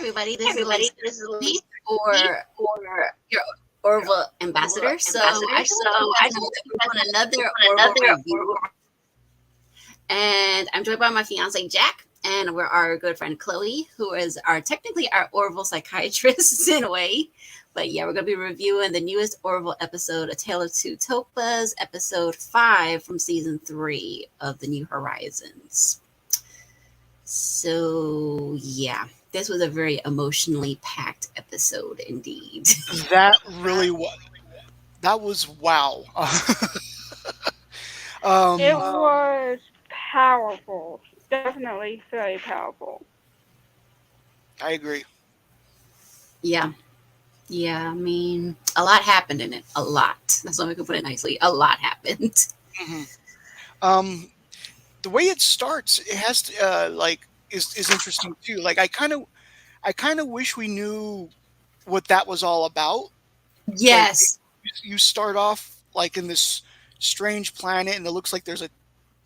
everybody. This is Lacey for your Orville ambassador. So I just want to let you know that we're doing another Orville review, and I'm joined by my fiance Jack, and we're our good friend Chloe, who is technically our Orville psychiatrist in a way. But yeah, we're gonna be reviewing the newest Orville episode, A Tale of Two Topas, episode 5 from season 3 of The New Horizons. So yeah, this was a very emotionally packed episode indeed. That really was. That was wow. It um, was powerful. Definitely very powerful. I agree. Yeah. Yeah, I mean, a lot happened in it. A lot. That's how we can put it nicely. A lot happened. hmm Um, the way it starts, it has to, is interesting too. Like I kind of wish we knew what that was all about. Like Yes. you start off like in this strange planet, and it looks like there's a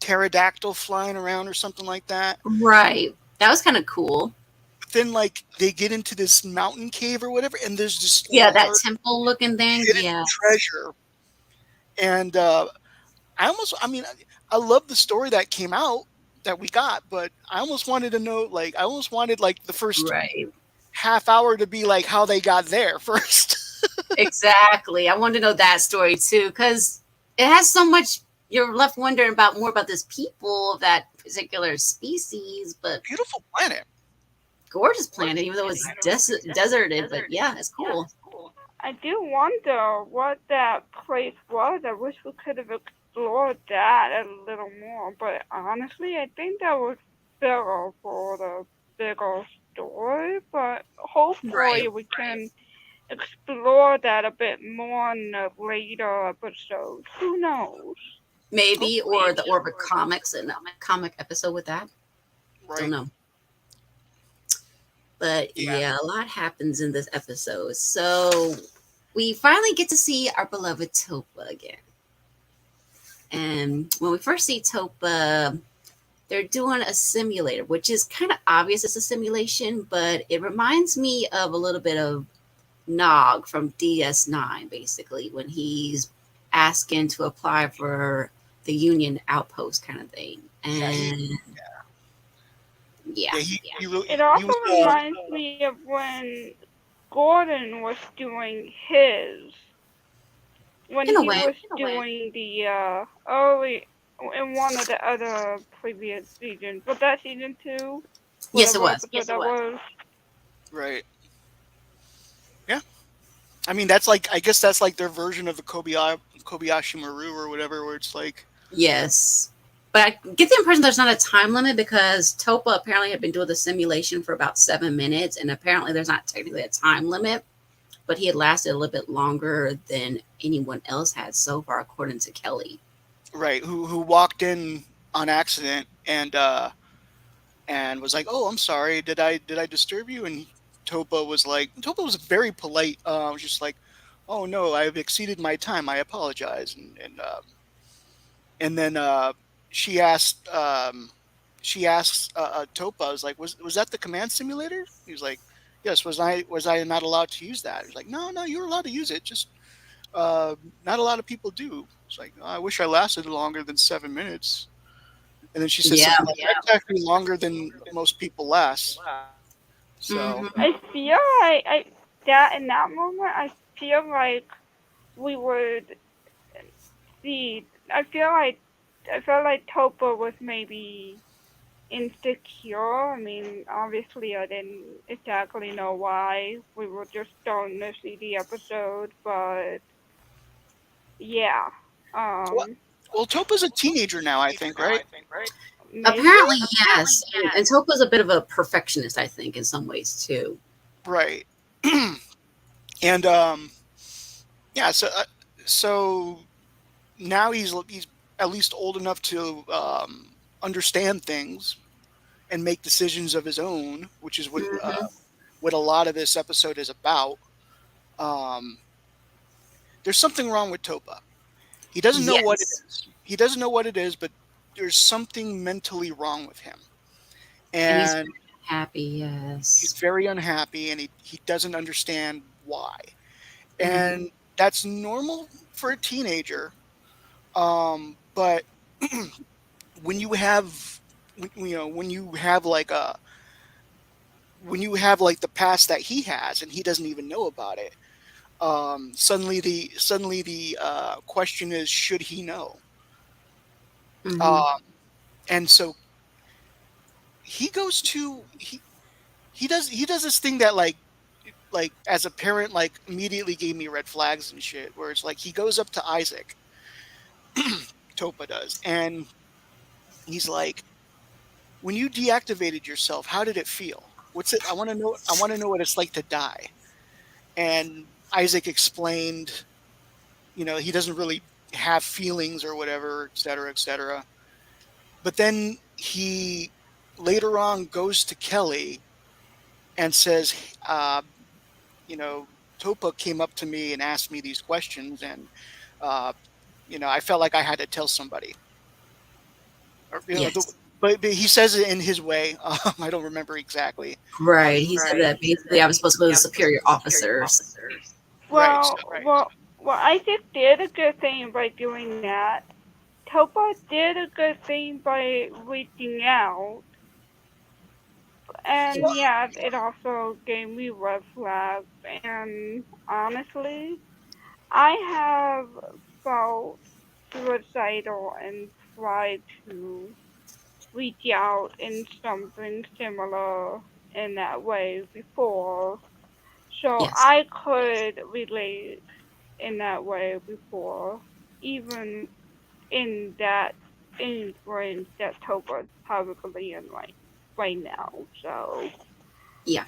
pterodactyl flying around or something like that. Right. That was kind of cool. But then like they get into this mountain cave or whatever, and there's this Yeah, that large temple looking thing. hidden Yeah. treasure. And I love the story that came out that we got, but I almost wanted to know, like, I almost wanted like the first Right. half hour to be like how they got there first. Exactly. I wanted to know that story too, because it has so much. You're left wondering about more about this people of that particular species, but Beautiful planet. gorgeous planet, even though it's deserted. But yeah, it's cool. I do wonder what that place was. I wish we could have explored that a little more. But honestly, I think that was better for the bigger story. But Right. hopefully we can explore that a bit more in the later episodes. Who knows? Maybe, or the Orbit comics and comic episode with that. Don't Right. know. But yeah, a lot happens in this episode. So we finally get to see our beloved Topa again. And when we first see Topa, they're doing a simulator, which is kind of obvious it's a simulation, but it reminds me of a little bit of Nog from DS9, basically, when he's asking to apply for the Union outpost kind of thing. And yeah, It also reminds me of when Gordon was doing his. When In a he way. was doing the early in one of the other previous seasons. Was that season 2? Yes, it Whatever was. episode that was. Right. Yeah. I mean, that's like, I guess that's like their version of the Kobayashi Maru or whatever, where it's like, Yes. But I get the impression there's not a time limit because Topa apparently had been doing the simulation for about 7 minutes, and apparently there's not technically a time limit, but he had lasted a little bit longer than anyone else had so far, according to Kelly. right, who walked in on accident and was like, "Oh, I'm sorry. Did I disturb you?" And Topa was very polite. Was just like, "Oh no, I've exceeded my time. I apologize." And then she asked she asks Topa, I was like, "Was that the command simulator?" He was like, "Yes." Was I not allowed to use that? He was like, "No, you're allowed to use it. Just not a lot of people do." It's like, "Oh, I wish I lasted longer than 7 minutes." And then she said Yeah. something like, "That's actually longer than most people last." So Mm-hmm. I feel like that in that moment, I feel like we would see. I feel like Topa was maybe insecure. I mean, obviously, I didn't exactly know why. We were just starting to see the episode, but yeah. well, Um, well, Topa's a teenager now, I think, right? maybe. Apparently, yes. And Topa's a bit of a perfectionist, I think, in some ways, too. Right. And yeah, so now he's at least old enough to understand things and make decisions of his own, which is Mm-hmm. what a lot of this episode is about. Um, there's something wrong with Topa. He doesn't know what it Yes. is. He doesn't know what it is, but there's something mentally wrong with him. And he's And unhappy. He's Yes. very unhappy, and he doesn't understand why. Hmm. And that's normal for a teenager. But when you have, when you have like the past that he has, and he doesn't even know about it, suddenly the question is, should he know? Hmm. Um, and so he goes to he does this thing that like as a parent like immediately gave me red flags and shit, where it's like he goes up to Isaac, Topa does, and he's like, when you deactivated yourself, how did it feel? What's it? I want to know what it's like to die. And Isaac explained, he doesn't really have feelings or whatever, et cetera, et cetera. But then he later on goes to Kelly and says, uh, you know, Topa came up to me and asked me these questions, and uh, I felt like I had to tell somebody. Or, Yes. but he says it in his way. I don't remember exactly how Right. he He said said it. that basically I was supposed to go to superior officers. Right. So, Well, Isaac did a good thing by doing that. Topa did a good thing by reaching out. And Yes. yeah, it also gave me red flags. And honestly, I have felt suicidal and tried to reach out in something similar in that way before. So Yes. I could relate in that way before, even in that range that Topa's probably in right now. So Yeah. I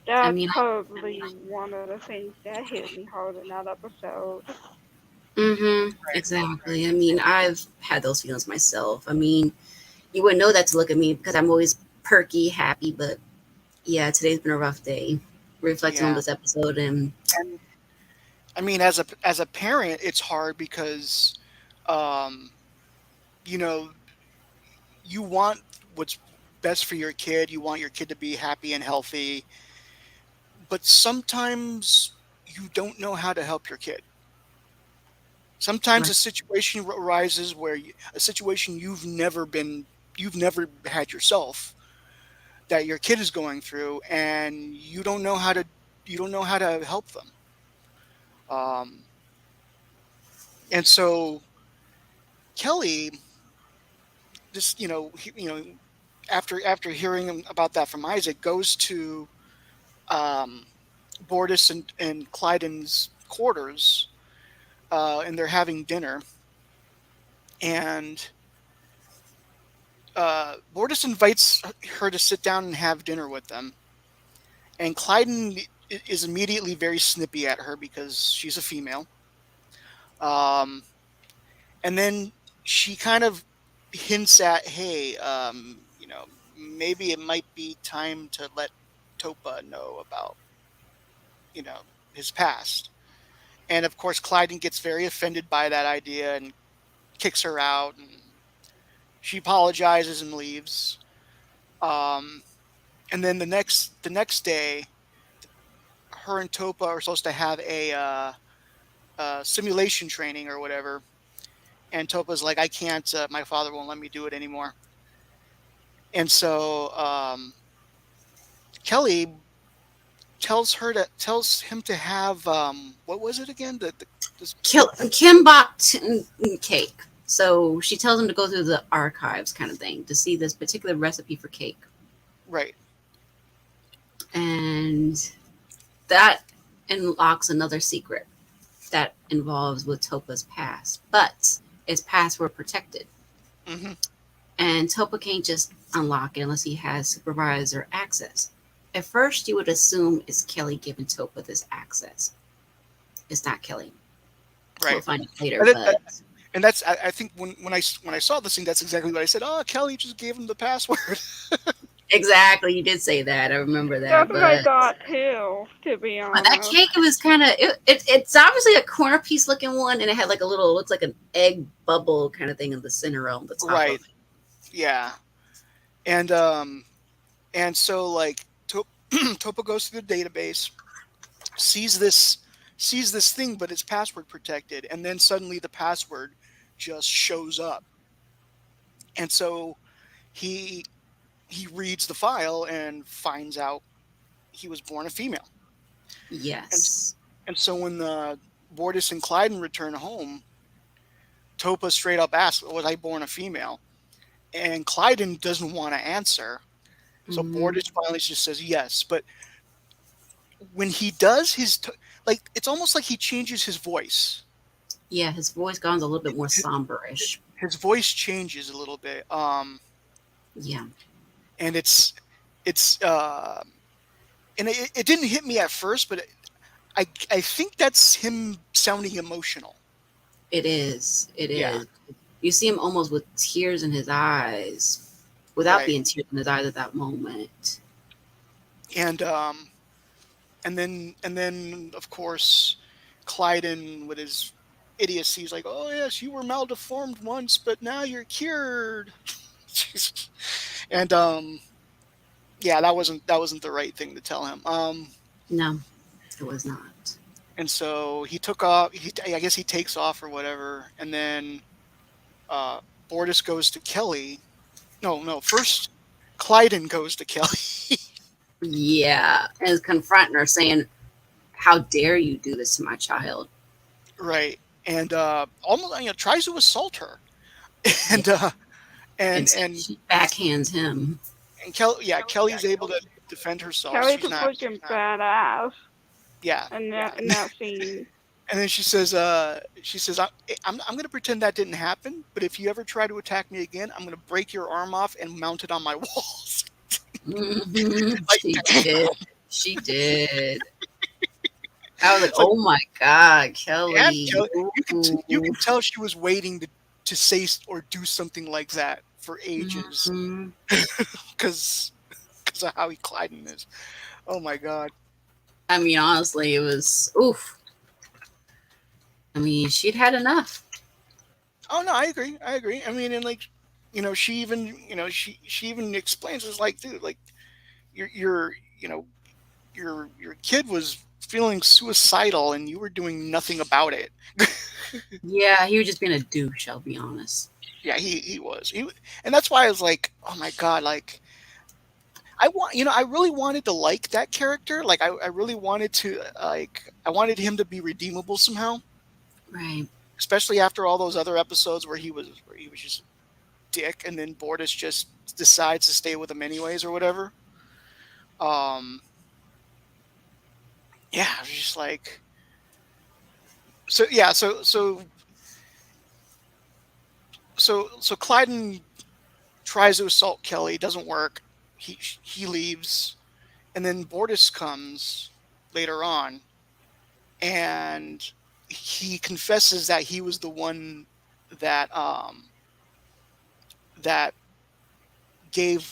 that's mean, probably one of the things that hit me hard in that episode. exactly. I mean, I've had those feelings myself. I mean, you wouldn't know that to look at me because I'm always perky, happy, but yeah, today's been a rough day. Reflecting on yeah. this episode, and And I mean, as a parent, it's hard because, um, you know, you want what's best for your kid. You want your kid to be happy and healthy, but sometimes you don't know how to help your kid. Sometimes right, a situation arises where a situation you've never had yourself, that your kid is going through, and you don't know how to help them. Um, and so Kelly, just after hearing about that from Isaac, goes to um, Bortus and Clyden's quarters, and they're having dinner, and Bortus invites her to sit down and have dinner with them, and Clyden is immediately very snippy at her because she's a female. Um, and then she kind of hints at, hey, maybe it might be time to let Topa know about, you know, his past. And of course, Clyden gets very offended by that idea and kicks her out, and she apologizes and leaves. Um, and then the next day, her and Topa are supposed to have a simulation training or whatever. And Topa's like, I can't. My father won't let me do it anymore. And so Kelly tells him to have, what was it again? This, Kim bought cake. So she tells him to go through the archives, kind of thing, to see this particular recipe for cake, right. and that unlocks another secret that involves with Topa's past, but its past were protected. Hmm. And Topa can't just unlock it unless he has supervisor access. At first, you would assume it's Kelly giving Topa this access. It's not Kelly. We'll Right. find out later, And, but that's I think when I saw this thing, that's exactly what I said. Oh, Kelly just gave him the password. exactly, you did say that. I remember that. That's what I But thought too, to be that honest. cake, it was kind of it's obviously a corner piece looking one, and it had like a little looks like an egg bubble kind of thing in the center on the top of Right. it. Yeah. And And so like Topa goes through the database, sees this thing, but it's password protected, and then suddenly the password just shows up. And so he he reads the file and finds out he was born a female. And Yes. and so when the Bortus and Clyden return home, Topa straight up asks, "Was I born a female?" And Clyden doesn't want to answer. So Hmm. Bortus finally just says yes. But when he does like, it's almost like he changes his voice. Yeah, his voice goes a little bit more somberish. His voice changes a little bit. Yeah, And it's and it didn't hit me at first, but I think that's him sounding emotional. it is. It Yeah, is. You see him almost with tears in his eyes, without right. being tears in his eyes at that moment. And and then of course Clyden with his idiocy is like, "Oh yes, you were maldeformed once, but now you're cured." And yeah, that wasn't the right thing to tell him. No, it was not. And so he took off. I guess he takes off or whatever, and then uh, Bortus goes to Kelly. No, no. First, Clyden goes to Kelly. Yeah, and confronting her, saying, "How dare you do this to my child?" Right, and almost tries to assault her, Yeah, and and and she backhands him. and Kelly, yeah, Kelly's able to defend herself. Kelly's She's a not. freaking badass Yeah, in that scene. and then she says, I'm going to pretend that didn't happen, but if you ever try to attack me again, I'm going to break your arm off and mount it on my walls." Like, She did. She did. I was like, it's like, "Oh my god, yeah, Kelly!" Kelly, you Ooh. can tell she was waiting to say or do something like that for ages, Mhm. because of how Clyden is. Oh my god. I mean, honestly, it was oof. I mean, she'd had enough. Oh no, I agree. I agree. I mean, and like, she even, she even explains, it's like, dude, like, your your kid was feeling suicidal and you were doing nothing about it. Yeah, he was just being a douche. I'll be honest. Yeah, he was. And that's why I was like, oh my god, like, I really wanted to like that character. Like, I really wanted to, like, I wanted him to be redeemable somehow, Right. especially after all those other episodes where he was just a dick, and then Bortus just decides to stay with him anyways or whatever. Um, yeah, I was just like, so yeah, so Clyden tries to assault Kelly, doesn't work. He leaves, and then Bortus comes later on, and he confesses that he was the one that that gave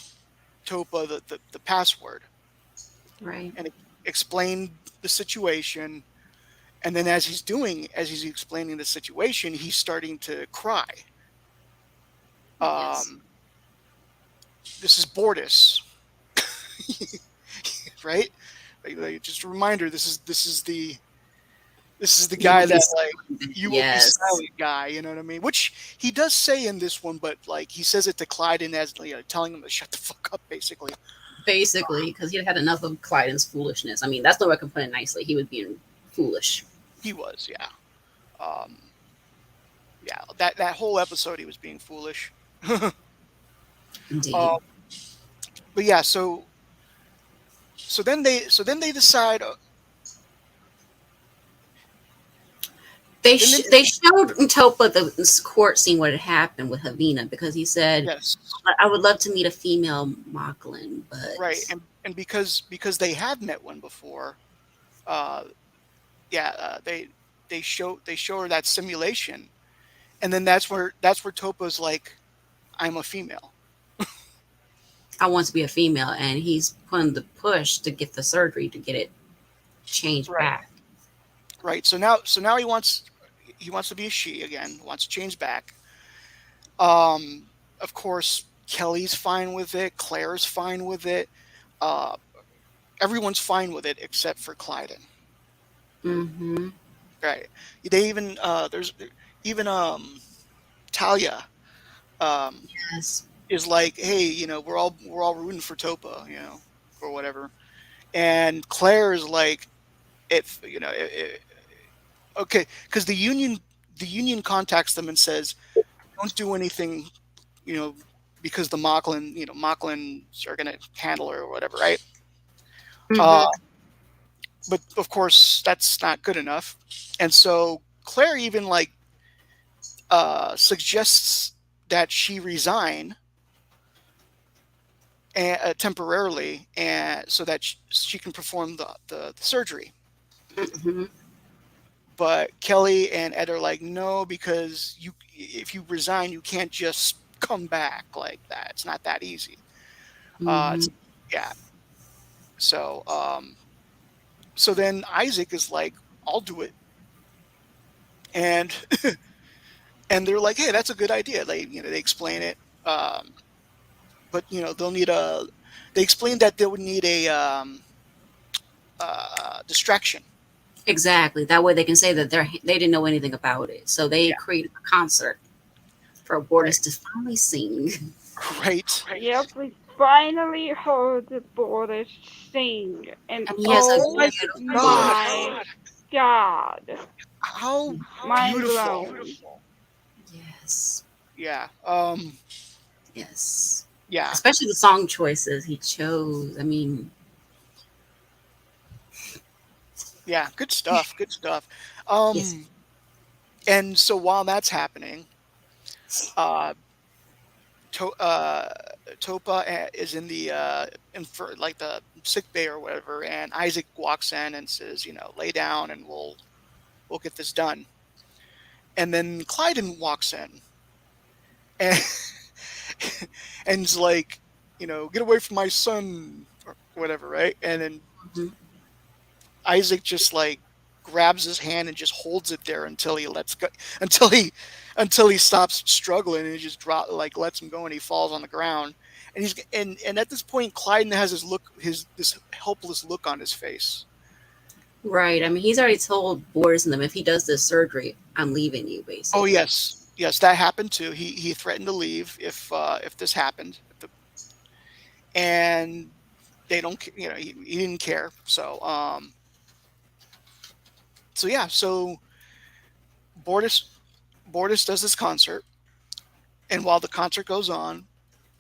Topa the password, Right. and explained the situation. And then as he's explaining the situation, he's starting to cry. Yes. Um, this is Bortus, right? Like, just a reminder. This is the You guy will be that, like, silent. you will be Yes. silent guy. You know what I mean? Which he does say in this one, but like, he says it to Clyden as, telling him to shut the fuck up, basically. Basically, because he had enough of Clyden's foolishness. I mean, that's the way I can put it nicely. He was being foolish. He was, yeah. Um, yeah, that whole episode, he was being foolish. Indeed. Um, but yeah, so then they decide. Then They showed Topa the court scene what had happened with Havina because he said, yes, "I would love to meet a female Mocklin, right, but and because they had met one before, uh, yeah, they show her that simulation, and then that's where Topa's like, I'm a female. I want to be a female," and he's putting the push to get the surgery to get it changed Right, back. right. So now he wants to be a she again. Wants to change back. Of course, Kelly's fine with it. Claire's fine with it. Uh, Everyone's fine with it except for Clyden. Mm-hmm. Right? They even there's even Talia um, Yes. is like, hey, we're all rooting for Topa, or whatever. And Claire is like, if okay, because the union contacts them and says, don't do anything, you know, because the Mocklins are gonna handle her or whatever, right? Uh, Mm-hmm. but of course, that's not good enough, and so Claire even like suggests that she resign temporarily, and so that she can perform the surgery. Mm-hmm. But Kelly and Ed are like, no, because if you resign, you can't just come back like that. It's not that easy. Mm-hmm. It's Yeah. So so then Isaac is like, I'll do it, and and they're like, hey, that's a good idea. They explain it, but they'll need a. They explained that they would need a distraction. Exactly. That way they can say that they didn't know anything about it. So they Yeah. created a concert for Right. Borders to finally sing. Right. Yep, we finally heard the border sing, and And he has a Oh oh my beautiful God! my god, How mind beautiful! blown. Yes. Yeah. Yes. Yeah. Especially the song choices he chose. I mean, Yeah. Good stuff. Good stuff. yes. Um. And so while that's happening, uh, to, uh, Topa is in the for like the sick bay or whatever, and Isaac walks in and says, lay down, and we'll get this done. And then Clyden walks in, and and's like, get away from my son or whatever, right? And then Hmm. Isaac just like grabs his hand and just holds it there until he lets go, until he stops struggling, and he just lets him go, and he falls on the ground. And at this point, Clyden has this helpless look on his face. Right. I mean, he's already told Boris and them if he does this surgery, I'm leaving you, Oh basically. yes, yes, that happened too. He threatened to leave if this happened, and they don't he didn't care. So yeah, so Bortis Bortis does this concert, and while the concert goes on,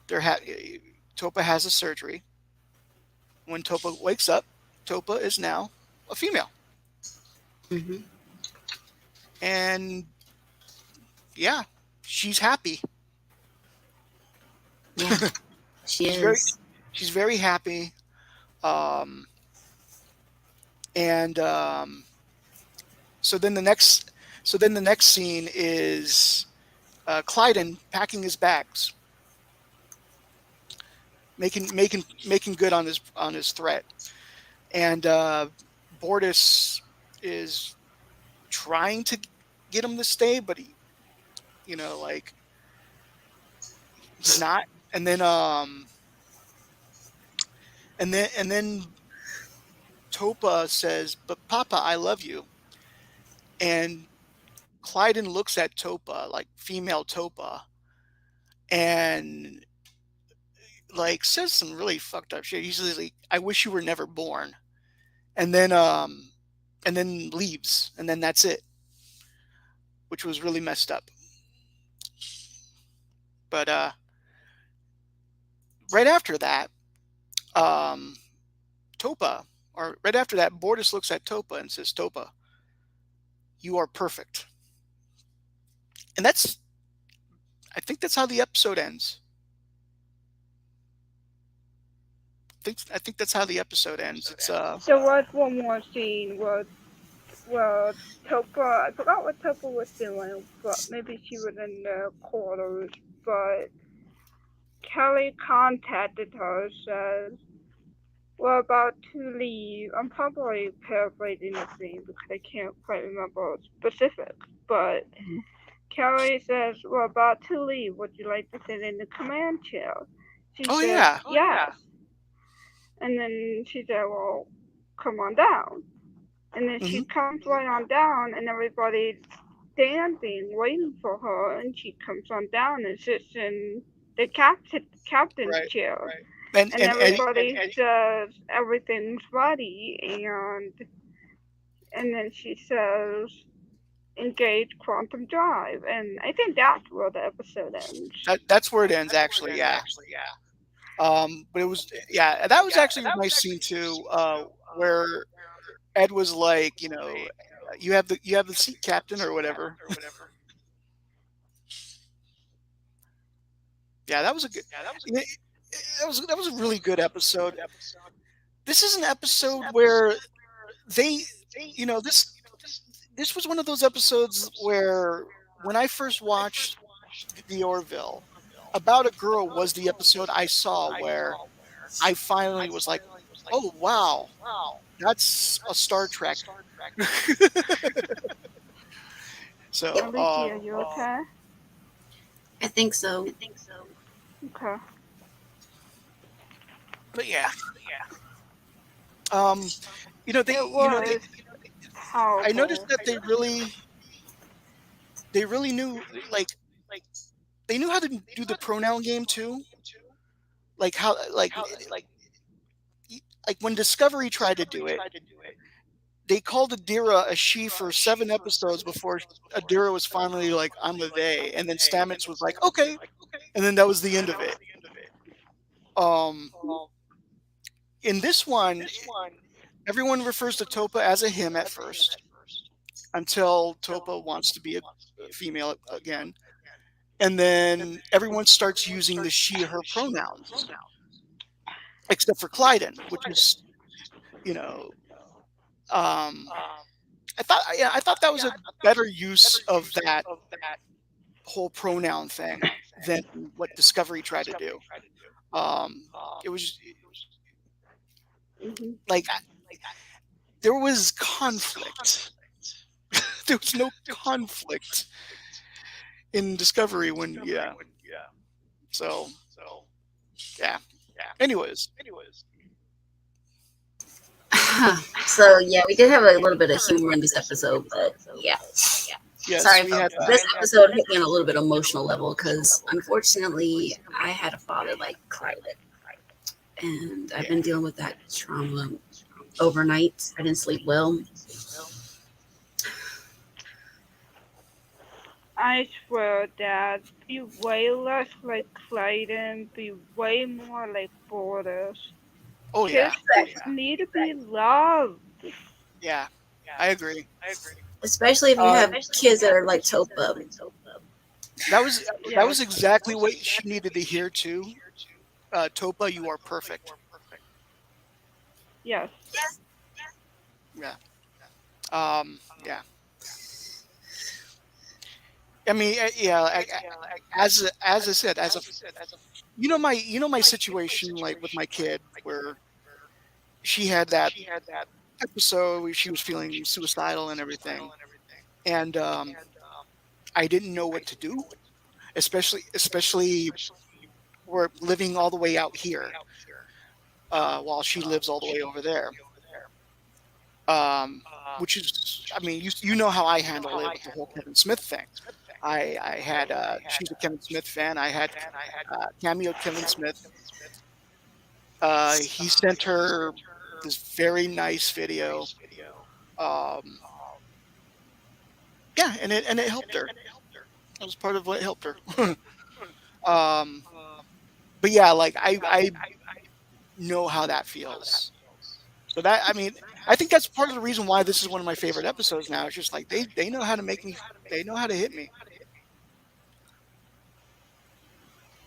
Topa has a surgery. When Topa wakes up, Topa is now a female, Hmm. and yeah, she's happy. Yeah, she she's very is. she's very happy. Um, and so then the next scene is Clyden packing his bags, making good on his threat, and Bortis is trying to get him to stay, but like he's not. And then Topa says, "But Papa, I love you." And Clyden looks at Topa, like female Topa, and like says some really fucked up shit. He's like, "I wish you were never born," and then leaves, and then that's it, which was really messed up. But right after that, um, Topa, or right after that, Bortis looks at Topa and says, "Topa, you are perfect." And I think that's how the episode ends. I think that's how the episode ends. It's There was one more scene where Topa, I forgot what Topa was doing, but maybe she was in the quarters, but Kelly contacted her, says, we're about to leave. I'm probably paraphrasing the scene because I can't quite remember specifics, but Kelly says, we're about to leave. Would you like to sit in the command chair? She oh says, yeah, yes. And then she said, well, come on down. And then she Hmm. comes right on down, and everybody's standing, waiting for her. And she comes on down and sits in the captain's Right. chair. And And Eddie, everybody says everything's ready, and then she says, engage quantum drive. And I think that's where the episode ends. that's where it ends, actually. Yeah. But it was, yeah, that was actually a nice scene too, where Ed was like, you have the seat, Captain, or whatever. Yeah, that was a good. That was a really good episode. This is an episode where they, this was one of those episodes where when I first watched the Orville, About a Girl was the episode I saw where I finally was like, oh wow, that's a Star Trek. So, Alicia, are you okay? I think so. Okay. but yeah, um, It was I noticed powerful. that they really knew, like, they knew how to do the pronoun game too, like how, like when Discovery tried to do it, they called Adira a she for 7 episodes before Adira was finally like, I'm a they, and then Stamets was like, okay, and then that was the end of it. Um, in this one, everyone refers to Topa as a him at first, until Topa wants to be a female again, and then everyone starts using the she her pronouns, except for Clyden, which is, you know, um, I thought that was a better use of that whole pronoun thing than what Discovery tried to do. Um, it was Hmm. like there was conflict. There was no conflict in Discovery when, yeah. So yeah. Anyways, So yeah, we did have a little bit of humor in this episode, but yeah. Sorry yes, we about had that. that. This episode hit me on a little bit emotional level because unfortunately I had a father like Clyde, and I've been dealing with that trauma overnight. I didn't sleep well. I swear, Dad, be way less like Clayton, be way more like Borders. Oh yeah, Kids just need to be loved. yeah. I agree. Especially if you Uh, have kids that are like Topa. that was that Yes. was exactly what she needed to hear too. Topa, you are perfect. Yes. Yeah. Yeah. I mean, yeah. As I said, as a, my situation, like with my kid, where she had that episode where she was feeling suicidal and everything, and I didn't know what to do, especially we're living all the way out here, while she lives all the way over there. Um, which is, I mean, you know how I handle it with the whole Kevin Smith thing. I had, she's a Kevin Smith fan. I had cameoed Kevin Smith. He sent her this very nice video. Um, yeah, and it helped her. That was part of what helped her. um, but yeah, like I know how that feels. So that, I mean, I think that's part of the reason why this is one of my favorite episodes now. It's just like they know how to make me, they know how to hit me.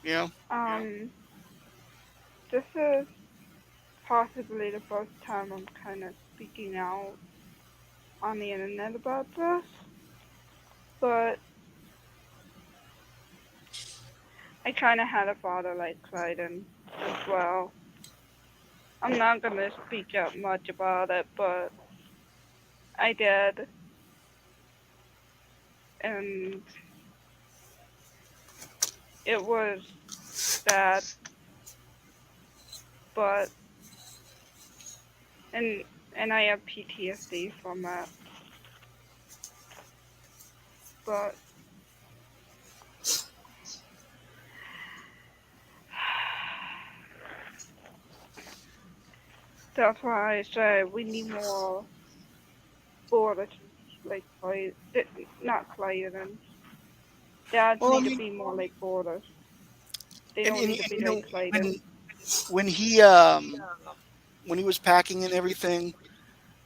You know? Um, this is possibly the first time I'm kind of speaking out on the internet about this, but I kind of had a father like Clyden as well. I'm not gonna speak up much about it, but I did, and it was bad, but and and I have PTSD from that. But that's why I say we need more borders, like not Clayton. Dads Well, I need to mean, be more like borders. They and, don't and, need to and be you like know Clayton. when he was packing and everything,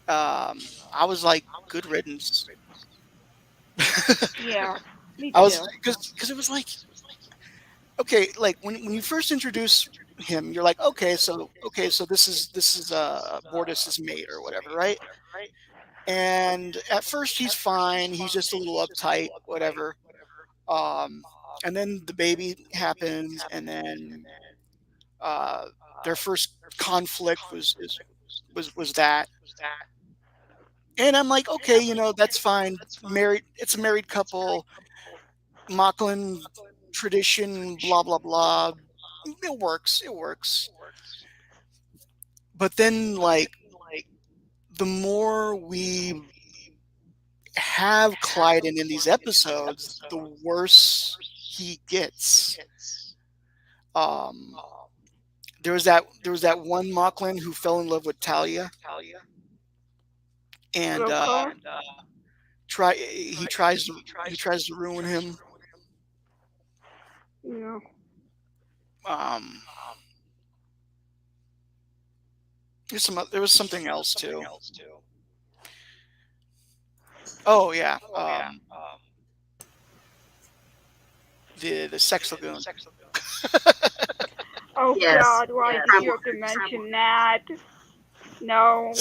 I was like, good riddance. Yeah, me I was too. because it was like, okay, like when you first introduce him, you're like, okay, so this is Bortus's mate or whatever, right? And at first he's fine, he's just a little uptight, whatever. Um, and then the baby happens, and then uh, their first conflict was that, and I'm like, okay, that's fine. Married, it's a married couple, Mocklin tradition, blah blah blah. It works, it works. But then, like, the more we have Clyden in these episodes, the worse he gets. Um, there was that one Mocklin who fell in love with Talia, and Wilco? he tries to ruin him. Yeah. Um, there was something else too. Oh yeah, the sex lagoon. Oh Yes. God, why Yes. did you have to mention that? No.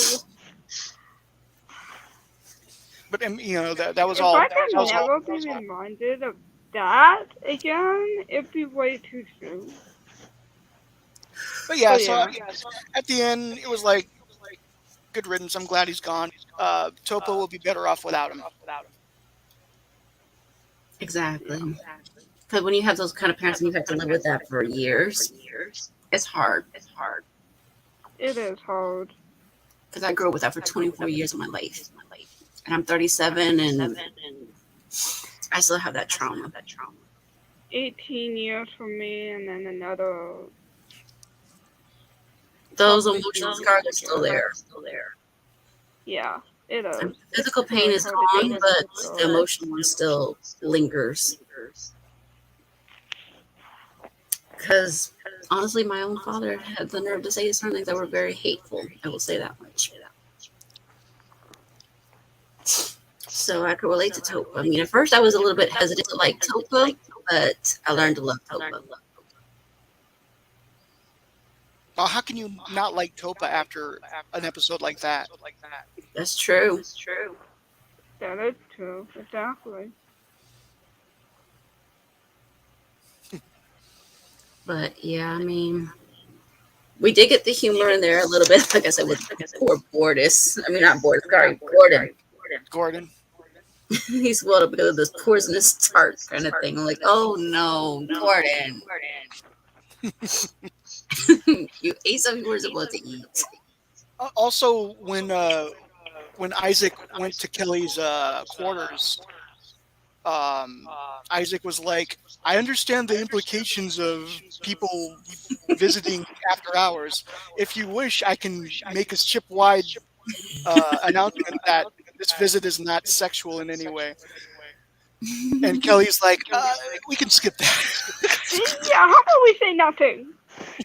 But that was If all. I That could was all. never be reminded of that again, it'd be way too soon. But yeah, But so yeah. at the end, it was like, good riddance. I'm glad he's gone. Topo will be better off without him. Exactly. Because when you have those kind of parents and you have to live with that for years, it's hard. It is hard. Because I grew up with that for 24 years of my life. And I'm 37 and I still have that trauma. 18 years for me, and then another. Those Probably emotional 2 scars years are still ago. there. Yeah, it I mean, is. the physical So pain it's is hard to gone, get but physical the scars. emotional one still lingers. Because honestly, my own father had the nerve to say certain things that were very hateful. I will say that much. So I could relate to Topa. I mean, at first I was a little bit hesitant to like Topa, but I learned to love Topa. Well, how can you not like Topa after an episode like that? That's true. That is true. Exactly. But yeah, I mean, we did get the humor in there a little bit. Like I said, with poor Bortus. I mean, not Bortus, sorry, Gordon. Gordon. He's swelled up because of this poisonous tart kind of thing. I'm like, oh no, Gordon. You ate something you weren't supposed to eat. Also, when Isaac went to Kelly's quarters, Isaac was like, I understand the implications of people visiting after hours. If you wish, I can make a ship-wide announcement that this visit is not sexual in any way. And Kelly's like, we can skip that. Yeah, how about we say nothing?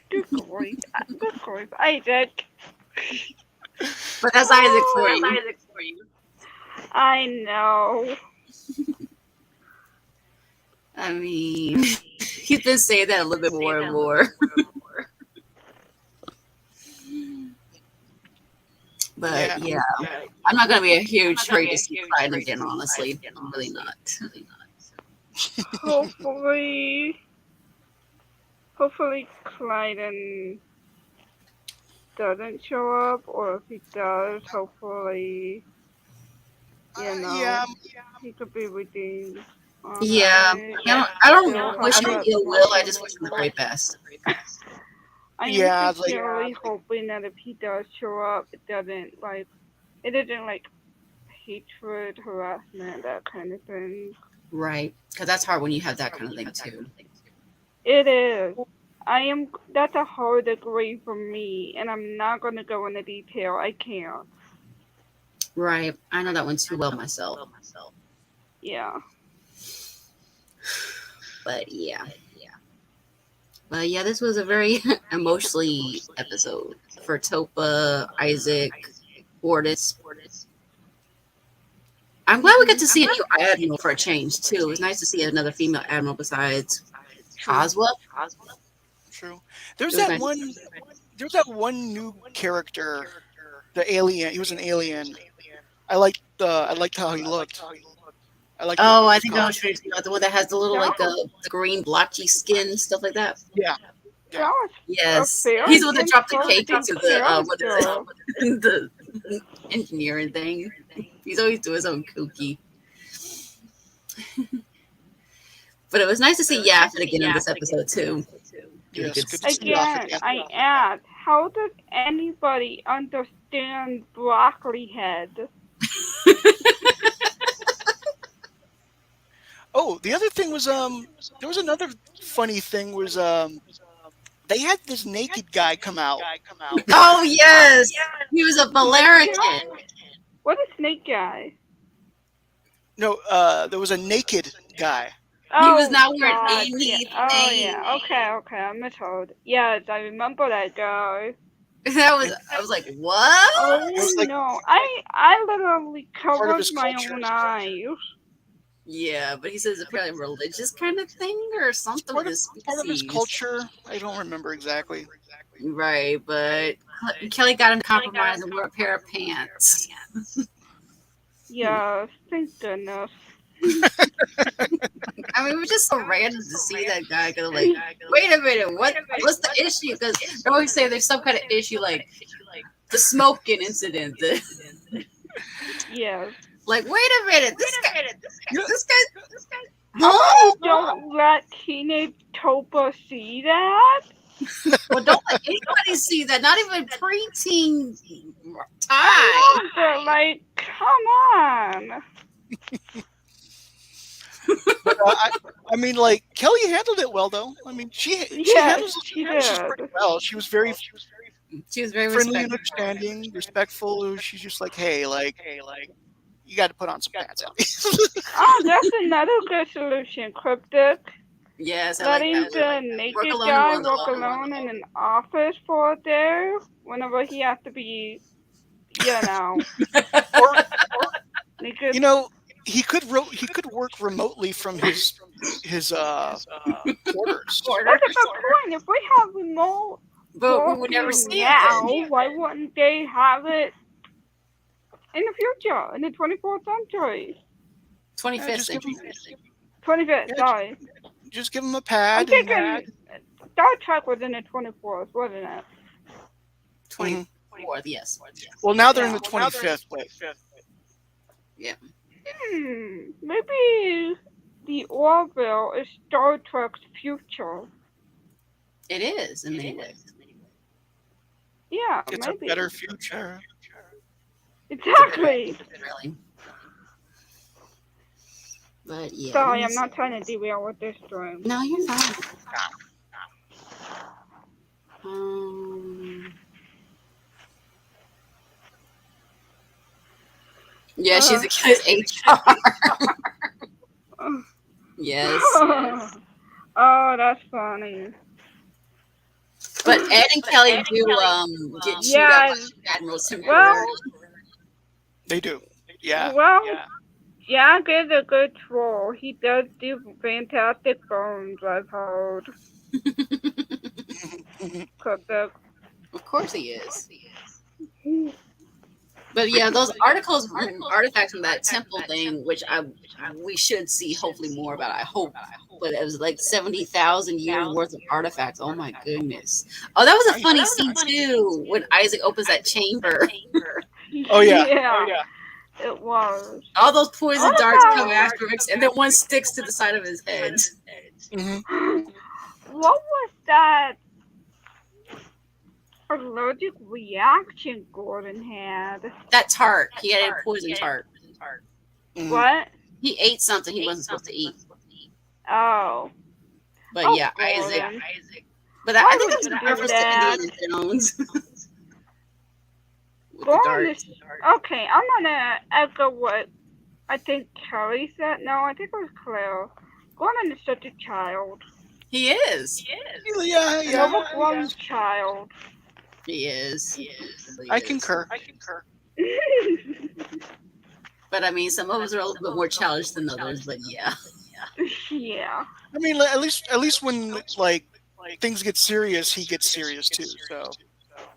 Good grief. Good grief. Isaac. But that's Isaac for you. I know. I mean, he's been saying that a little bit more and more. But yeah, I'm not going to be a huge hurry to see Pride again, honestly. I'm really not. Hopefully Clyden doesn't show up, or if he does, hopefully, Yeah, he could be redeemed. Yeah, I don't wish him ill will. I just wish him the very best. I Yeah, am sincerely hoping that if he does show up, it isn't like hatred, harassment, that kind of thing. Right. Because that's hard when you have that kind of thing too. It is. That's a hard degree for me, and I'm not going to go into detail. I can't. Right. I know that one too well myself. Yeah. But yeah. But yeah, this was a very emotionally episode for Topa, Isaac, Bortis. I'm glad we got to see a new admiral for a change too. It was nice to see another female admiral besides Oswa. True. There's that one new character, the alien. He was an alien. I liked how he looked. I think I was trying to think about the one that has the little the green blotchy skin, stuff like that. Yeah. That was Yes. a very He's the one that dropped the cake interesting into the character. the engineering thing. He's always doing something kooky. But it was nice to see Yafet again in this episode too. Yes, good to see Again, Yafet. I ask, how does anybody understand broccoli head? Oh, the other thing was there was another funny thing was they had this naked guy come out. Oh yes, he was a Valerian. What a snake guy! No, there was a naked guy. He was not wearing God, anything. Oh yeah, okay, I'm misheard. Yes, I remember that guy. I was like, what? Oh like, no, I literally part of covered his my culture. own eyes. Yeah, but he says apparently a religious kind of thing or something. Part of his culture. I don't remember exactly. Right, but Kelly got him to compromise and wear a pair of pants. Yes, thank goodness. I mean, it was just so random to see that guy go like, wait a minute, what's the issue? Because they always say there's some kind of issue, like the smoking incident. Yes. Like, wait a minute, this guy. Don't let teenage Topa see that. Well, don't let anybody see that. Not even preteen time. But like, come on. But, I mean, like Kelly handled it well, though. I mean, she handles it pretty well. She was very friendly and understanding, respectful. She's just like, hey, you got to put on some pants, at least. Oh, that's another good solution, Cryptic. Yes, letting the naked guy work alone in an office for a day whenever he has to be, or naked. You know, he could work remotely from his quarters. That's a good point. If we have remote, but we would never see it. Why wouldn't they have it in the future, in the 24th century? 25th century. 25th, sorry. Just give him a pad. Star Trek was in the 24th, wasn't it? 24th, yes. Well, now they're in the 25th. Yeah. Maybe the Orville is Star Trek's future. It is, in many ways. Yeah, it's maybe. A better future. Exactly. Really. But yeah. Sorry, I'm not trying to derail with this story. No, you're fine. Yeah, she's a kid's HR. Yes. Oh, that's funny. But Ed and Kelly do get chewed up by admirals temporarily. They do. Yeah. Well, Jack is a good troll. He does do fantastic bones, I've heard. Of course he is. But yeah, those artifacts from that temple thing, which we should see hopefully more about. I hope, but it was like 70,000 years worth of artifacts. Oh my goodness! Oh, that was a funny scene too when Isaac opens that chamber. Oh yeah. Oh yeah. It was. All those poison darts come afterwards, and then one sticks to the side of his head. Mm-hmm. What was that? allergic reaction Gordon had. That tart. He had a poison tart. Mm. What? He ate something he wasn't supposed to eat. Oh. But yeah, Isaac. Gordon. But Why I think would that's you a do reference to that? Indiana Jones. With the Gordon dart. is okay. I'm gonna echo what I think Kelly said. No, I think it was Claire. Gordon is such a child. He is. Yeah, An yeah. overgrown child. He is. He really I is. concur. But I mean, some of us are a little bit more childish than others. But yeah. Yeah. I mean, at least when like things get serious, he gets serious too. So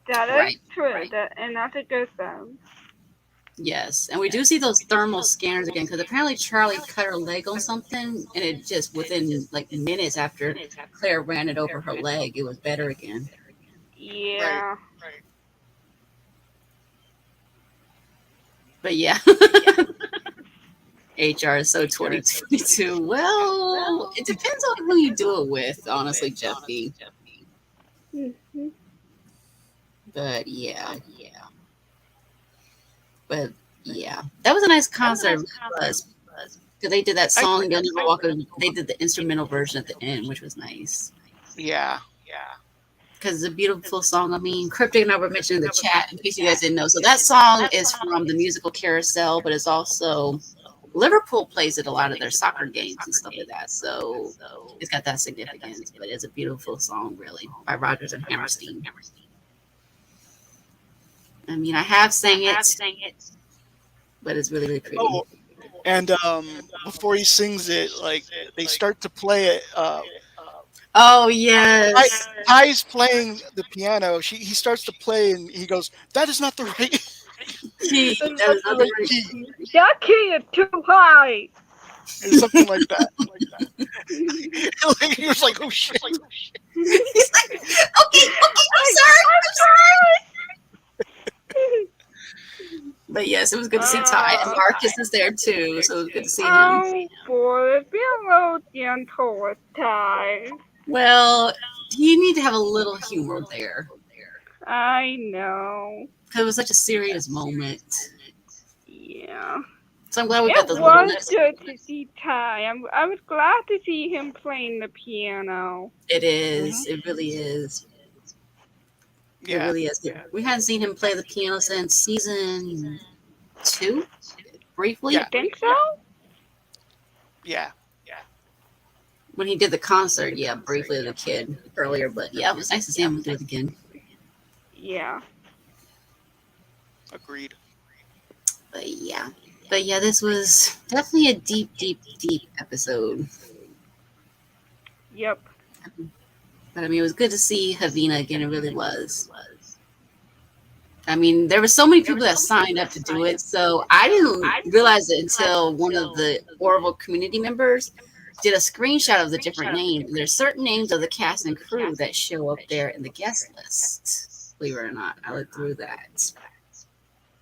That is Right. true. And that's a good thing. Yes, and we do see those thermal scanners again because apparently Charlie cut her leg on something, and it just within like minutes after Claire ran it over her leg, it was better again. Yeah. But yeah, HR is so 2022. Well, it depends on who you do it with, honestly, Jeffy. Mm-hmm. But yeah. But yeah, that was a nice concert because they did that song "You'll Never Walk." They did the instrumental version at the end, which was nice. yeah. Because it's a beautiful song. I mean, Cryptic and I were mentioning in the chat, in case you guys didn't know. So that song is from the musical Carousel, but it's also Liverpool plays at a lot of their soccer games and stuff like that. So it's got that significance. But it's a beautiful song, really, by Rodgers and Hammerstein. I mean, I have sang it, but it's really, really pretty. Oh, and before he sings it, like they start to play it. Oh yes, Ty's playing the piano. He starts to play, and he goes, "That is not the right key. that is That not is the not the right right key," That key is too high. or something like that. Like, he was like, "Oh shit!" He's like, okay, I'm sorry. But yes, it was good to see Ty. And Marcus is there too, so it was good to see him. Oh boy, be a little gentle with Ty. Well, you need to have a little humor there. I know. Because it was such a serious moment. Yeah. So I'm glad we got It those was good to see Ty. I was glad to see him playing the piano. It is. It really is. It Yeah. really is. We hadn't seen him play the piano since season 2, briefly. You think so? Yeah. When he did the concert, yeah, briefly as a kid earlier. But yeah, it was nice to see him do it again. Yeah. Agreed. But yeah, this was definitely a deep episode. Yep. But I mean, it was good to see Havina again. It really was. I mean, there were so many people that signed up to do it, so I didn't realize it until one of the Orville community members did a screenshot of the different names. And there's certain names of the cast and crew that show up there in the guest list. Believe it or not, I looked through that.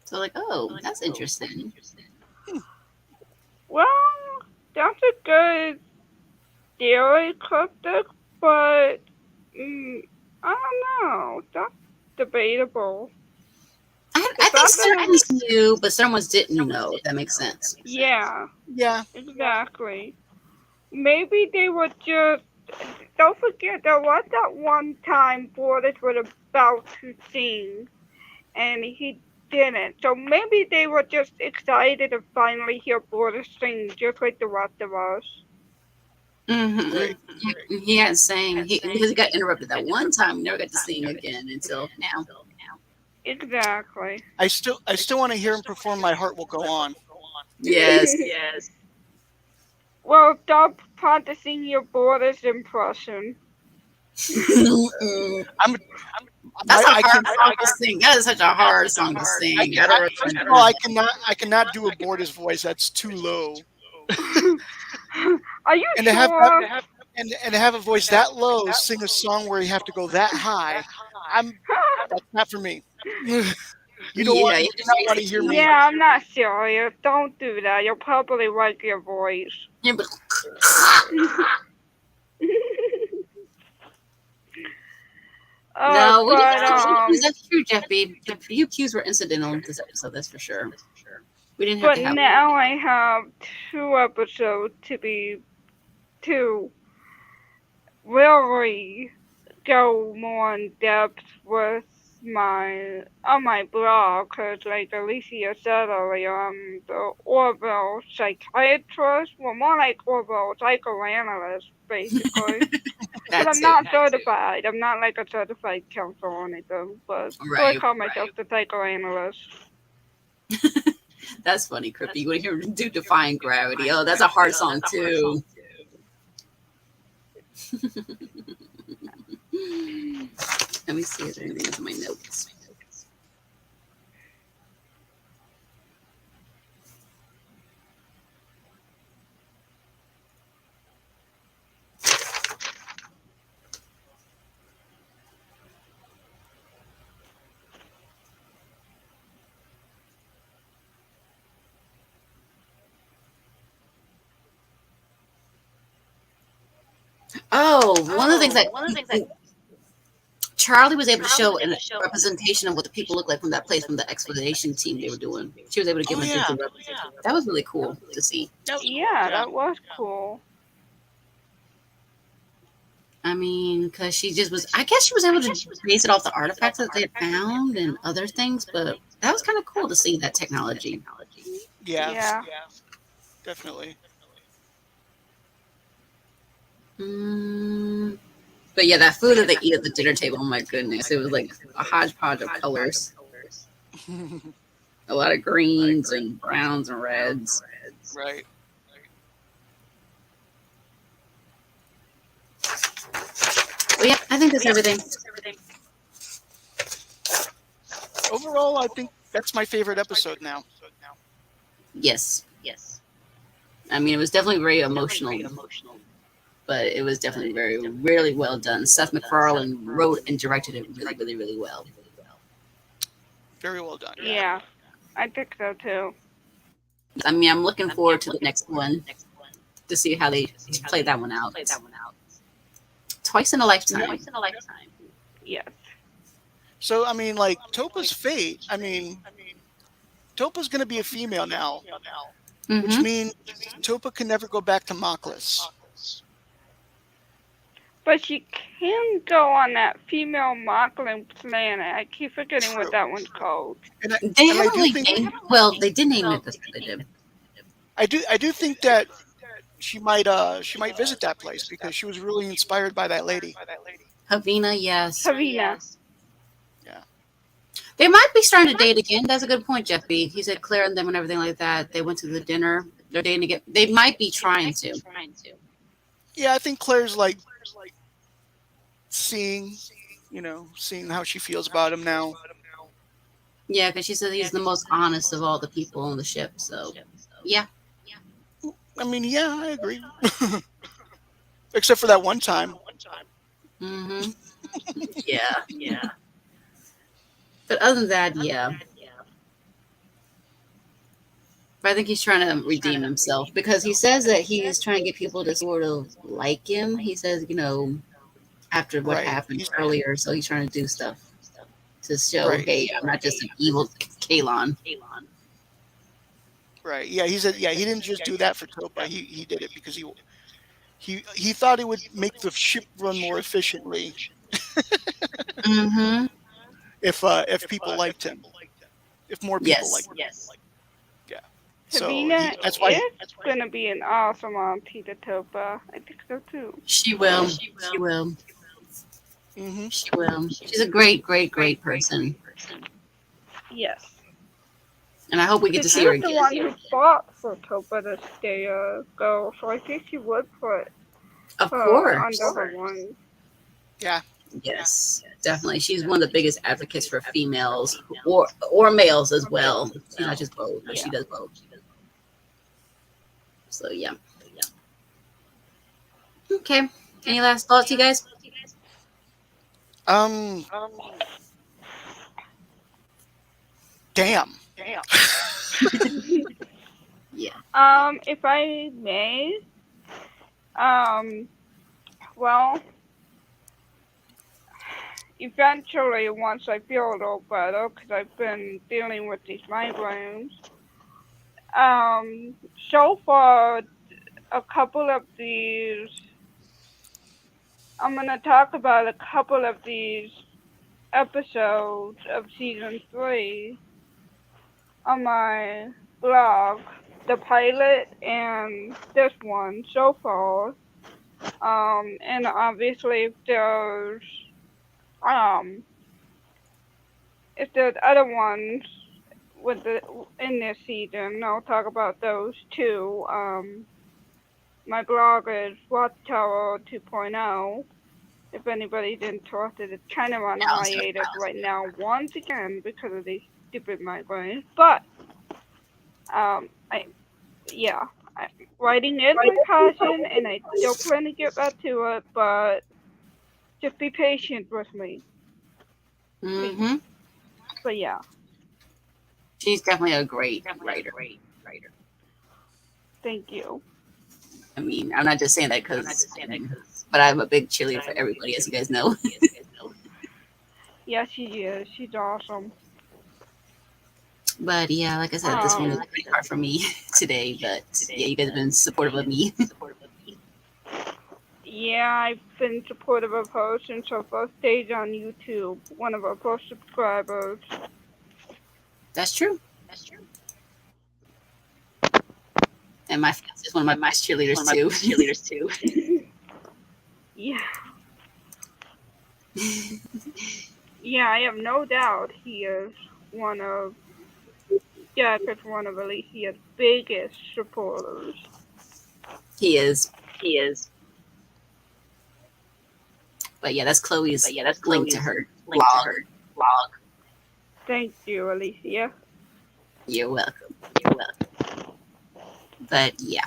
So like, oh, that's interesting. Well, that's a good theory, Cryptic, but I don't know. That's debatable. I think certain ones knew, but certain ones didn't know, if that makes sense. Yeah, Yeah. exactly. Maybe they were just. Don't forget, there was that one time Boris was about to sing, and he didn't. So maybe they were just excited to finally hear Boris sing, just like the rest of us. Mm-hmm. Right. He hadn't sang because he got interrupted that one time. He never got to sing again until now. Exactly. I still want to hear him perform "My Heart Will Go On." Yes. Well, stop practicing your Boris impression. That's a hard song to sing. That is such a hard song to sing. First of all, I cannot do a Boris voice. That's too low. Are you And sure? to have a voice that low, sing a song where you have to go that high. That's not for me. You don't want to hear me. Yeah, I'm not serious. Don't do that. You'll probably like your voice. Yeah, but No, we didn't but have to UQs. That's true, Jeff B. The UQs were incidental in this episode. That's for sure. We didn't have but to have. now I have 2 episodes to really go more in depth with my blog, because like Alicia said earlier, I'm the Orville psychiatrist, well, more like Orville psychoanalyst, basically. But That's I'm it. not certified. I'm not like a certified counselor or anything, but so I Right. call myself the psychoanalyst. That's funny, Crippy. You want to hear do Defying Gravity? Oh, that's a hard song too. Let me see if there's anything in my notes. Oh, one of the things that Charlie was able to show a representation of what the people look like from that place, from the exploration team they were doing. She was able to give them a good representation. That was really cool to see. Yeah, that was cool. I mean, because she just was, I guess she was able to base it off the artifacts that they had found and other things, but that was kind of cool to see that technology. Yeah. Definitely. But yeah, that food that they eat at the dinner table, oh my goodness, it was like a hodgepodge of colors. A lot of greens and browns and reds. Right. Well, yeah, I think that's everything. Overall, I think that's my favorite episode now. Yes. I mean, it was definitely very emotional, but it was definitely really well done. Seth MacFarlane wrote and directed it really well. Very well done. Yeah, I think so too. I mean, I'm looking forward to the next one to see how they play that one out. Twice in a lifetime. Yes. So, I mean, like, Topa's fate, I mean, Topa's going to be a female now, which means Topa can never go back to Moklis. But she can go on that female Mocklin planet. I keep forgetting what that one's called. They haven't really named. Well, they did name it. They did. I do think that she might visit that place because she was really inspired by that lady. Havina, yes. Havina. Yeah. They might be starting to date again. That's a good point, Jeff B. He said Claire and them and everything like that. They went to the dinner. They're dating again. They might be trying to. Yeah, I think Claire's like seeing how she feels about him now. Yeah, because she said he's the most honest of all the people on the ship. So, yeah. I mean, yeah, I agree. Except for that one time. Yeah. But other than that, yeah. But I think he's trying to redeem himself because he says that he's trying to get people to sort of like him. He says, after what happened earlier, so he's trying to do stuff to show, hey, I'm not just an evil Kalon. Right. Yeah, he said. Yeah, he didn't just do that for Topa. He did it because he thought it would make the ship run more efficiently. If people liked him, if more people liked him. Yeah. So that's why it's gonna be an awesome auntie to Topa. I think so too. She will. She will. She's a great person. Yes. And I hope we get to see her again. She's the one who fought for Topa to stay go, so I think she would put of her course under her wing. Yeah. Yes, definitely. She's one of the biggest advocates for females or males as well. She's not just both, but she does both. So yeah. Okay. Any last thoughts, you guys? Damn. Yeah. If I may, well, eventually, once I feel a little better, because I've been dealing with these migraines. So far, a couple of these, I'm gonna talk about a couple of these episodes of season 3 on my blog, the pilot and this one so far. And obviously um if there's other ones with the in this season, I'll talk about those too. My blog is Watchtower 2.0. If anybody's interested, it's kind of on hiatus right now once again because of these stupid migraines. But I'm writing is my passion, and I still plan to get back to it. But just be patient with me. Mm-hmm. But yeah. She's definitely a great writer. Thank you. I mean, I'm not just saying that but I'm a big cheerleader for everybody, as you guys know. Yeah, she is. She's awesome. But yeah, like I said, this one is pretty hard for me today. But yeah, you guys have been supportive of me. Yeah, I've been supportive of her since her first days on YouTube. One of her first subscribers. That's true. And my fiance is one of my cheerleaders too. Yeah. Yeah, I have no doubt he is one of Alicia's biggest supporters. He is. But yeah, that's Chloe's link to her blog. Thank you, Alicia. You're welcome. But yeah.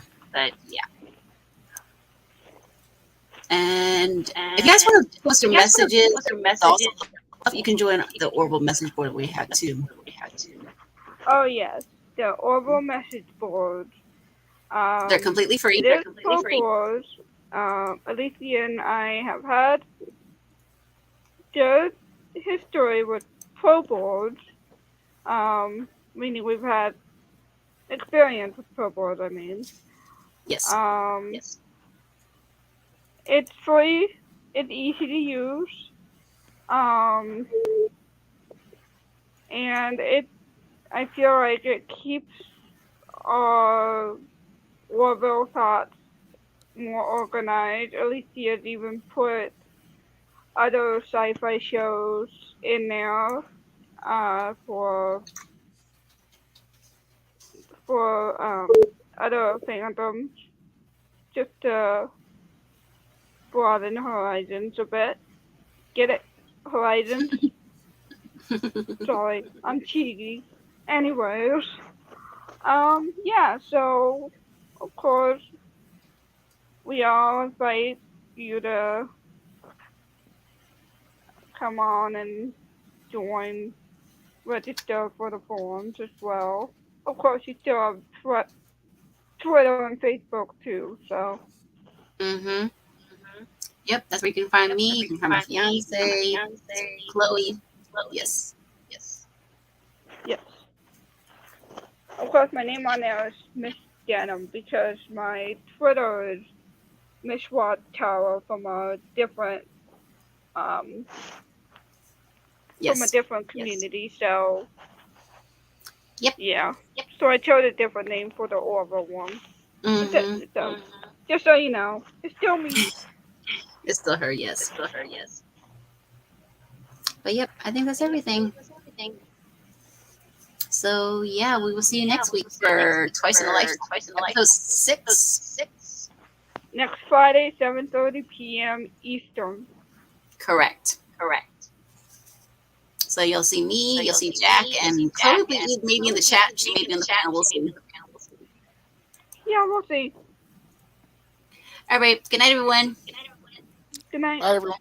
And if you guys want to post your messages, also, you can join the Orville message board we have too. Oh yes, the Orville message board. They're completely free. They're completely free. Alicia and I have had good history with pro boards. Meaning we've had experience with pro boards. I mean. Yes. It's free. It's easy to use. And I feel like it keeps our Orville thoughts more organized. Alicia's even put other sci-fi shows in there for other fandoms, just to broaden horizons a bit. Get it? Horizons? Sorry, I'm cheesy. Anyways, yeah, so, of course, we all invite you to come on and join, register for the forums as well. Of course, you still have Twitter and Facebook too, so. Mm-hmm. Yep, that's where you can find me. You can find my fiance, Chloe. Yes. Of course, my name on there is Miss Denim because my Twitter is Miss Watchtower from a different from a different community. So. Yep. Yeah. So I chose a different name for the Orville one. Mm-hmm. So, just so you know, it's still me. It's still her, yes. But yep, I think that's everything. So yeah, we will see you next week for Twice in a Life, episode 6. Next Friday, 7:30 p.m. Eastern. Correct. So you'll see me, you'll see Jack, and Chloe maybe in the chat. She may be in the panel. We'll see. Yeah, we'll see. All right. Good night, everyone. Good night. Bye, everyone.